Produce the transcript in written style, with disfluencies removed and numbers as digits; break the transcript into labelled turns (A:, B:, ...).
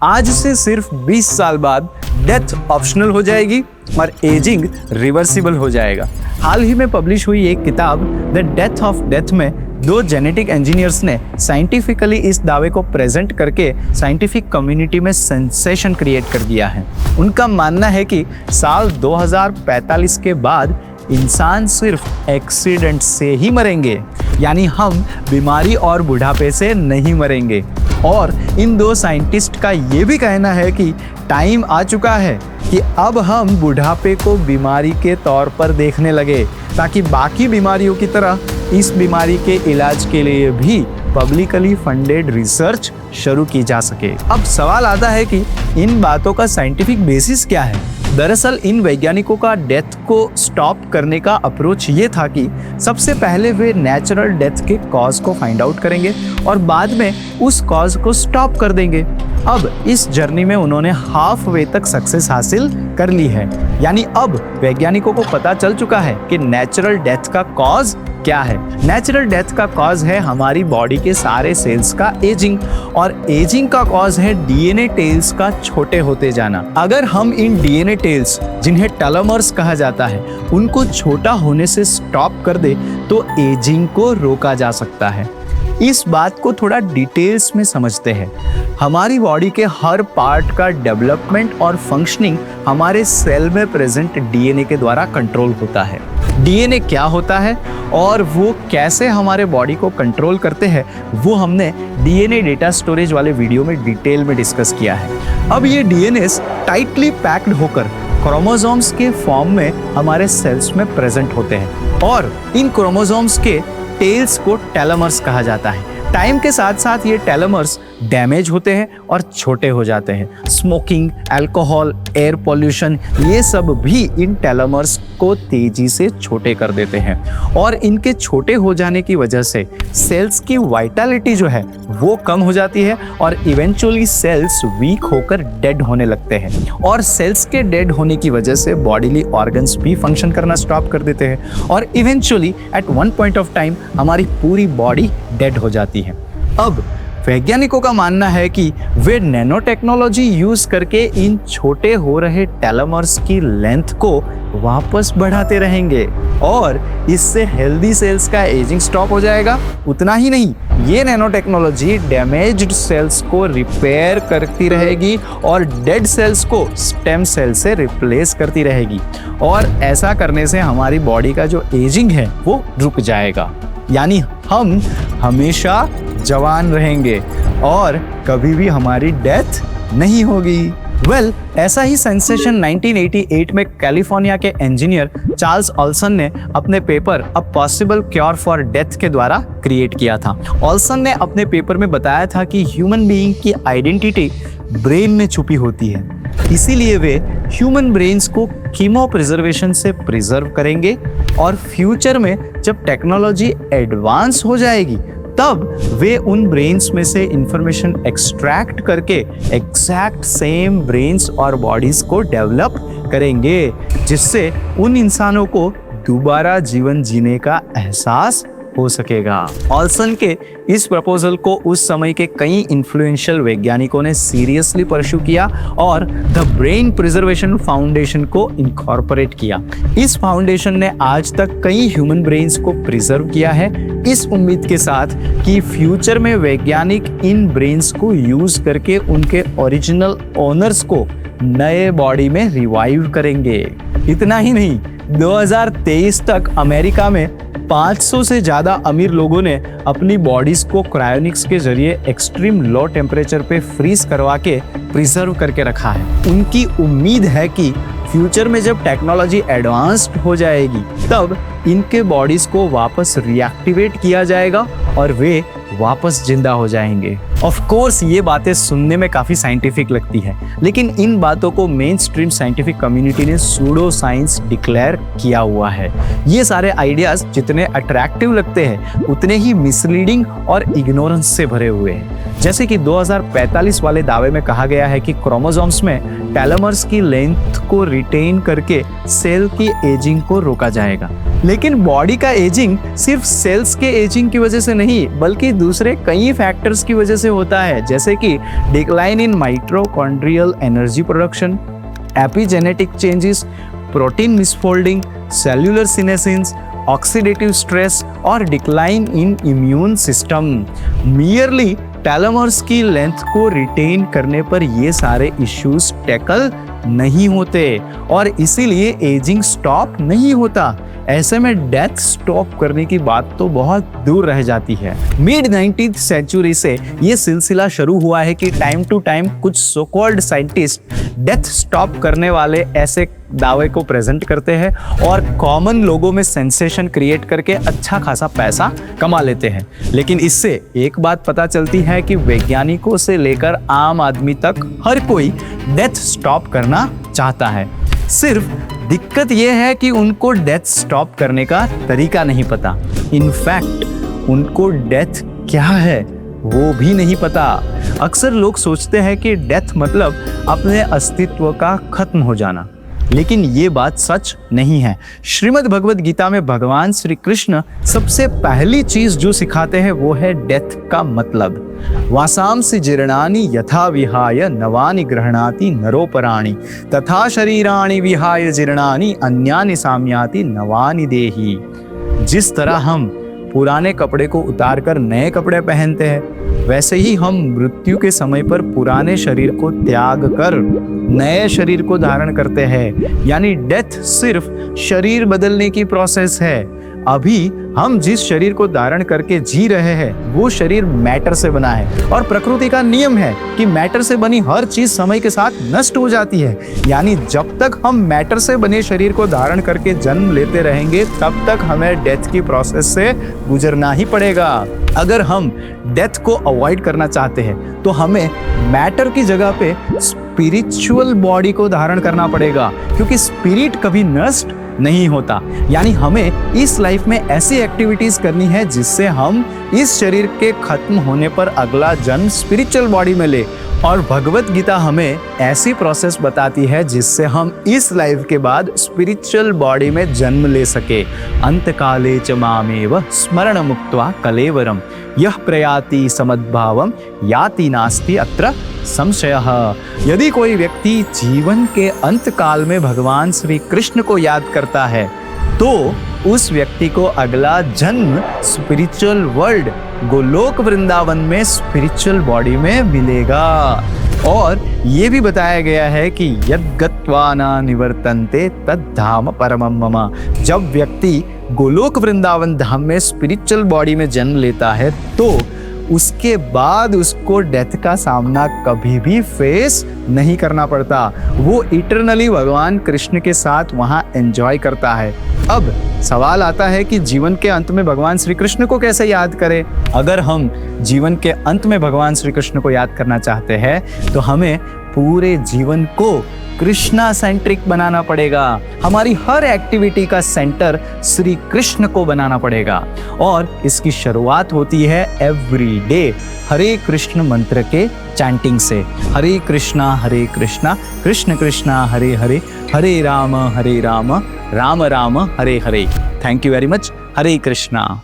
A: आज से सिर्फ 20 साल बाद डेथ ऑप्शनल हो जाएगी और एजिंग रिवर्सिबल हो जाएगा। हाल ही में पब्लिश हुई एक किताब द डेथ ऑफ डेथ में 2 जेनेटिक इंजीनियर्स ने साइंटिफिकली इस दावे को प्रेजेंट करके साइंटिफिक कम्युनिटी में सेंसेशन क्रिएट कर दिया है। उनका मानना है कि साल 2045 के बाद इंसान सिर्फ एक्सीडेंट से ही मरेंगे, यानी हम बीमारी और बुढ़ापे से नहीं मरेंगे। और इन 2 साइंटिस्ट का ये भी कहना है कि टाइम आ चुका है कि अब हम बुढ़ापे को बीमारी के तौर पर देखने लगे, ताकि बाकी बीमारियों की तरह इस बीमारी के इलाज के लिए भी पब्लिकली फंडेड रिसर्च शुरू की जा सके। अब सवाल आता है कि इन बातों का साइंटिफिक बेसिस क्या है। दरअसल इन वैज्ञानिकों का डेथ को स्टॉप करने का अप्रोच ये था कि सबसे पहले वे नेचुरल डेथ के कॉज को फाइंड आउट करेंगे और बाद में उस कॉज को स्टॉप कर देंगे। अब इस जर्नी में उन्होंने हाफ वे तक सक्सेस हासिल कर ली है, यानी अब वैज्ञानिकों को पता चल चुका है कि नेचुरल डेथ का कॉज क्या है। नेचुरल डेथ का कॉज है हमारी बॉडी के सारे सेल्स का एजिंग, और एजिंग का कॉज है डीएनए टेल्स का छोटे होते जाना। अगर हम इन डीएनए टेल्स, जिन्हें टेलोमर्स कहा जाता है, उनको छोटा होने से स्टॉप कर दे तो एजिंग को रोका जा सकता है। इस बात को थोड़ा डिटेल्स में समझते हैं। हमारी बॉडी के हर पार्ट का डेवलपमेंट और फंक्शनिंग हमारे सेल में प्रेजेंट डीएनए के द्वारा कंट्रोल होता है। डीएनए क्या होता है और वो कैसे हमारे बॉडी को कंट्रोल करते हैं, वो हमने डीएनए डेटा स्टोरेज वाले वीडियो में डिटेल में डिस्कस किया है। अब ये डीएनए टाइटली पैक्ड होकर क्रोमोसोम्स के फॉर्म में हमारे सेल्स में प्रेजेंट होते हैं, और इन क्रोमोसोम्स के टेल्स को टेलोमर्स कहा जाता है। टाइम के साथ साथ ये टेलोमर्स डैमेज होते हैं और छोटे हो जाते हैं। स्मोकिंग, अल्कोहल, एयर पोल्यूशन, ये सब भी इन टेलोमर्स को तेजी से छोटे कर देते हैं, और इनके छोटे हो जाने की वजह से सेल्स की वाइटलिटी जो है वो कम हो जाती है, और इवेंचुअली सेल्स वीक होकर डेड होने लगते हैं। और सेल्स के डेड होने की वजह से बॉडीली ऑर्गन्स भी फंक्शन करना स्टॉप कर देते हैं, और eventually at one point of time हमारी पूरी बॉडी डेड हो जाती है। अब वैज्ञानिकों का मानना है कि वे नैनो टेक्नोलॉजी यूज करके इन छोटे हो रहे टेलोमर्स की लेंथ को वापस बढ़ाते रहेंगे, और इससे हेल्दी सेल्स का एजिंग स्टॉप हो जाएगा। उतना ही नहीं, ये नैनो टेक्नोलॉजी डैमेज्ड सेल्स को रिपेयर करती रहेगी और डेड सेल्स को स्टेम सेल से रिप्लेस करती रहेगी, और ऐसा करने से हमारी बॉडी का जो एजिंग है वो रुक जाएगा, यानी हम हमेशा जवान रहेंगे और कभी भी हमारी डेथ नहीं होगी। ऐसा ही सेंसेशन 1988 में कैलिफोर्निया के इंजीनियर चार्ल्स ऑल्सन ने अपने paper a possible cure for death के द्वारा क्रिएट किया था। ऑल्सन ने अपने पेपर में बताया था कि ह्यूमन बीइंग की आइडेंटिटी ब्रेन में छुपी होती है, इसीलिए वे ह्यूमन ब्रेन्स को कीमो प्रिजर्वेशन से प्रिजर्व करेंगे, और फ्यूचर में जब टेक्नोलॉजी एडवांस हो जाएगी तब वे उन ब्रेन्स में से इंफॉर्मेशन एक्सट्रैक्ट करके एग्जैक्ट सेम ब्रेन्स और बॉडीज को डेवलप करेंगे, जिससे उन इंसानों को दोबारा जीवन जीने का एहसास हो सकेगा। ऑल्सन के इस प्रपोजल को उस समय के कई इन्फ्लुएंशियल वैज्ञानिकों ने सीरियसली परस्यू किया और द ब्रेन प्रिजर्वेशन फाउंडेशन को इनकॉर्पोरेट किया। इस फाउंडेशन ने आज तक कई ह्यूमन ब्रेन्स को प्रिजर्व किया है, इस उम्मीद के साथ कि फ्यूचर में वैज्ञानिक इन ब्रेन्स को यूज करके उनके ओरिजिनल ओनर्स को नए बॉडी में रिवाइव करेंगे। इतना ही नहीं, 2023 तक अमेरिका में 500 से ज़्यादा अमीर लोगों ने अपनी बॉडीज को क्रायोनिक्स के जरिए एक्सट्रीम लो टेम्परेचर पे फ्रीज करवा के प्रिजर्व करके रखा है। उनकी उम्मीद है कि फ्यूचर में जब टेक्नोलॉजी एडवांस्ड हो जाएगी तब इनके बॉडीज को वापस रिएक्टिवेट किया जाएगा और वे वापस जिंदा हो जाएंगे। ऑफ कोर्स ये बातें सुनने में काफी साइंटिफिक लगती है, लेकिन इन बातों को मेन स्ट्रीम साइंटिफिक कम्युनिटी ने सूडो साइंस डिक्लेयर किया हुआ है। ये सारे आइडियाज जितने अट्रैक्टिव लगते हैं उतने ही मिसलीडिंग और इग्नोरेंस से भरे हुए हैं। जैसे कि 2045 वाले दावे में कहा गया है कि क्रोमोसोम्स में टेलोमर्स की लेंथ को रिटेन करके सेल की एजिंग को रोका जाएगा, लेकिन बॉडी का एजिंग सिर्फ सेल्स के एजिंग की वजह से नहीं बल्कि दूसरे कई फैक्टर्स की वजह से होता है, जैसे कि decline in mitochondrial energy production, epigenetic changes, protein misfolding, cellular senescence, oxidative stress और decline in immune system. Merely telomeres की लेंथ को रिटेन करने पर ये सारे इश्यूज टैकल नहीं होते और इसीलिए एजिंग स्टॉप नहीं होता। ऐसे में डेथ स्टॉप करने की बात तो बहुत दूर रह जाती है। मिड 19th सेंचुरी से ये सिलसिला शुरू हुआ है कि टाइम टू टाइम कुछ so called scientist death stop करने वाले ऐसे दावे को प्रेजेंट करते हैं और कॉमन लोगों में सेंसेशन क्रिएट करके अच्छा खासा पैसा कमा लेते हैं। लेकिन इससे एक बात पता चलती है कि वैज्ञानिकों से लेकर आम आदमी तक हर कोई डेथ स्टॉप करना चाहता है। सिर्फ दिक्कत यह है कि उनको डेथ स्टॉप करने का तरीका नहीं पता। इनफैक्ट उनको डेथ क्या है वो भी नहीं पता। अक्सर लोग सोचते हैं कि डेथ मतलब अपने अस्तित्व का खत्म हो जाना, लेकिन ये बात सच नहीं है। श्रीमद् भगवद गीता में भगवान श्री कृष्ण सबसे पहली चीज जो सिखाते हैं वो है डेथ का मतलब। वासांसि जीर्णानि यथा विहाय नवानि गृह्णाति नरोपराणि तथा शरीराणि विहाय जीर्णानि अन्यानि साम्याति नवानि देहि। जिस तरह हम पुराने कपड़े को उतारकर नए कपड़े पहनते हैं, वैसे ही हम मृत्यु के समय पर पुराने शरीर को त्याग कर नए शरीर को धारण करते हैं। यानी डेथ सिर्फ शरीर बदलने की प्रोसेस है। अभी हम जिस शरीर को धारण करके जी रहे हैं वो शरीर मैटर से बना है और प्रकृति का नियम है कि मैटर से बनी हर चीज समय के साथ नष्ट हो जाती है। यानी जब तक हम मैटर से बने शरीर को धारण करके जन्म लेते रहेंगे तब तक हमें डेथ की प्रोसेस से गुजरना ही पड़ेगा। अगर हम डेथ को अवॉइड करना चाहते हैं तो हमें मैटर की जगह पे स्पिरिचुअल बॉडी को धारण करना पड़ेगा, क्योंकि स्पिरिट कभी नष्ट नहीं होता। यानी हमें इस लाइफ में ऐसी एक्टिविटीज करनी है जिससे हम इस शरीर के खत्म होने पर अगला जन्म स्पिरिचुअल बॉडी में ले। और भगवत गीता हमें ऐसी प्रोसेस बताती है जिससे हम इस लाइफ के बाद स्पिरिचुअल बॉडी में जन्म ले सके। अंतकाले च मामेव स्मरण मुक्त्वा कलेवरम यह प्रयाति समद्भावम याति नास्ति अत्र संशयः। यदि कोई व्यक्ति जीवन के अंत काल में भगवान श्री कृष्ण को याद करता है तो उस व्यक्ति को अगला जन्म स्पिरिचुअल वर्ल्ड गोलोक वृंदावन में स्पिरिचुअल बॉडी में मिलेगा। और ये भी बताया गया है कि यद् गत्वा न निवर्तन्ते तद् धाम परमं मम। जब व्यक्ति गोलोक वृंदावन धाम में स्पिरिचुअल बॉडी में जन्म लेता है तो उसके बाद उसको डेथ का सामना कभी भी फेस नहीं करना पड़ता। वो इटरनली भगवान कृष्ण के साथ वहां एंजॉय करता है। अब सवाल आता है कि जीवन के अंत में भगवान श्री कृष्ण को कैसे याद करें। अगर हम जीवन के अंत में भगवान श्री कृष्ण को याद करना चाहते हैं तो हमें पूरे जीवन को कृष्णा सेंट्रिक बनाना पड़ेगा। हमारी हर एक्टिविटी का सेंटर श्री कृष्ण को बनाना पड़ेगा और इसकी शुरुआत होती है एवरी डे हरे कृष्ण मंत्र के चैंटिंग से। Hare Krishna Krishna Krishna Hare Hare, Hare Ram Ram Ram Hare Hare. Thank you very much. Hare Krishna.